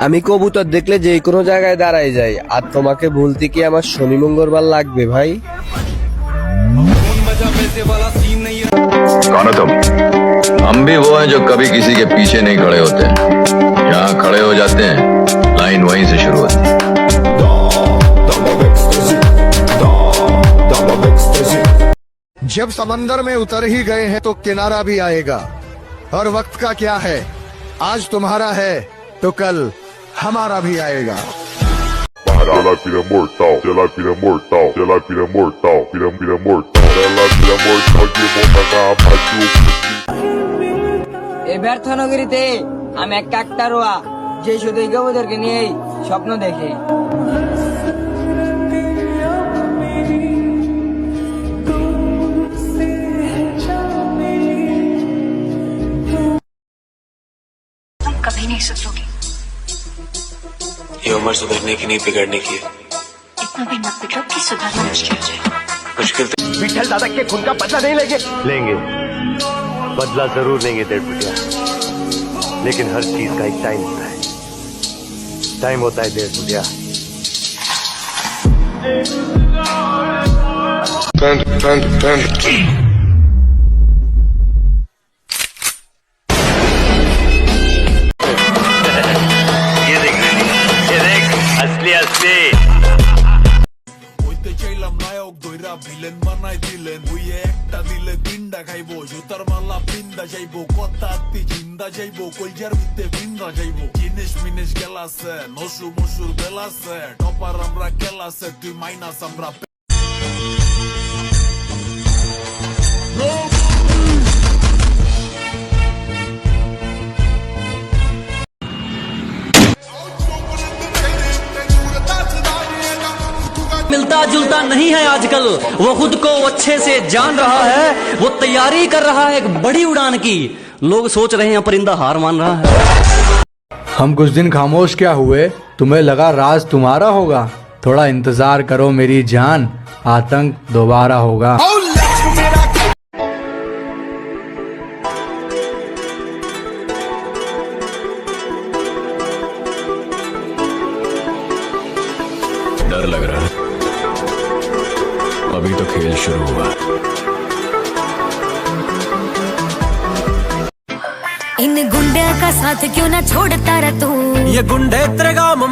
আমি কবুতর দেখলে যে কোনো জায়গায় দাঁড়ায় যাই, আর তোমাকে ভুলতে কি আমার শনি মঙ্গলবার লাগবে ভাই? कौन हो तुम? हम भी वो हैं जो कभी किसी के पीछे नहीं खड़े होते हैं। यहाँ खड़े हो जाते हैं, लाइन वहीं से शुरू होती है। जब समंदर में उतर ही गए हैं तो किनारा भी आएगा, और वक्त का क्या है, आज तुम्हारा है तो कल हमारा भी आएगा। Ela vira mortal, ela vira mortal, ela vira mortal, vira mortal, ela vira mortal de bomba na abaixo. এই ব্যর্থ নগরীতে আমি এক কাকতারুয়া যে শুধু কবুতরকে নিয়েই স্বপ্ন দেখে। कभी नहीं सुधरोगे। ये उम्र सुधरने की नहीं बिगड़ने की है। इतना भी मत बिगड़ो कि सुधरना मुश्किल हो जाए। मुश्किल विठल दादा के खून का बदला नहीं लेंगे? लेंगे, बदला जरूर लेंगे डेढ़ फुटिया, लेकिन हर चीज का एक टाइम होता है। टाइम होता है डेढ़ फुटिया। ये देख असली असली ওইতে চাইলাম নায়ক দইরা ভিলেন বানাই দিলেন, ওই একটা দিলে তিনটা খাইবো, জুতার মালা পিন্দা যাইবো, কথা আত্মি জিন্দা যাইবো, কলজার ভিতরে বিন্দা যাইবো, জিনিস মিনিস গেলাছে, নসু মসুর বেলাছে, টপার আমরা খেলাছে, তুই মাইনাস আমরা। मिलता जुलता नहीं है आजकल, वो खुद को अच्छे से जान रहा है, वो तैयारी कर रहा है एक बड़ी उड़ान की। लोग सोच रहे हैं परिंदा हार मान रहा है। हम कुछ दिन खामोश क्या हुए, तुम्हें लगा राज तुम्हारा होगा? थोड़ा इंतजार करो मेरी जान, आतंक दोबारा होगा। डर लग रहा है, अभी तो खेल शुरू हुआ। इन गुंडे का साथ क्यों ना छोड़ता रह तू। ये गुंडे तेरे गांव में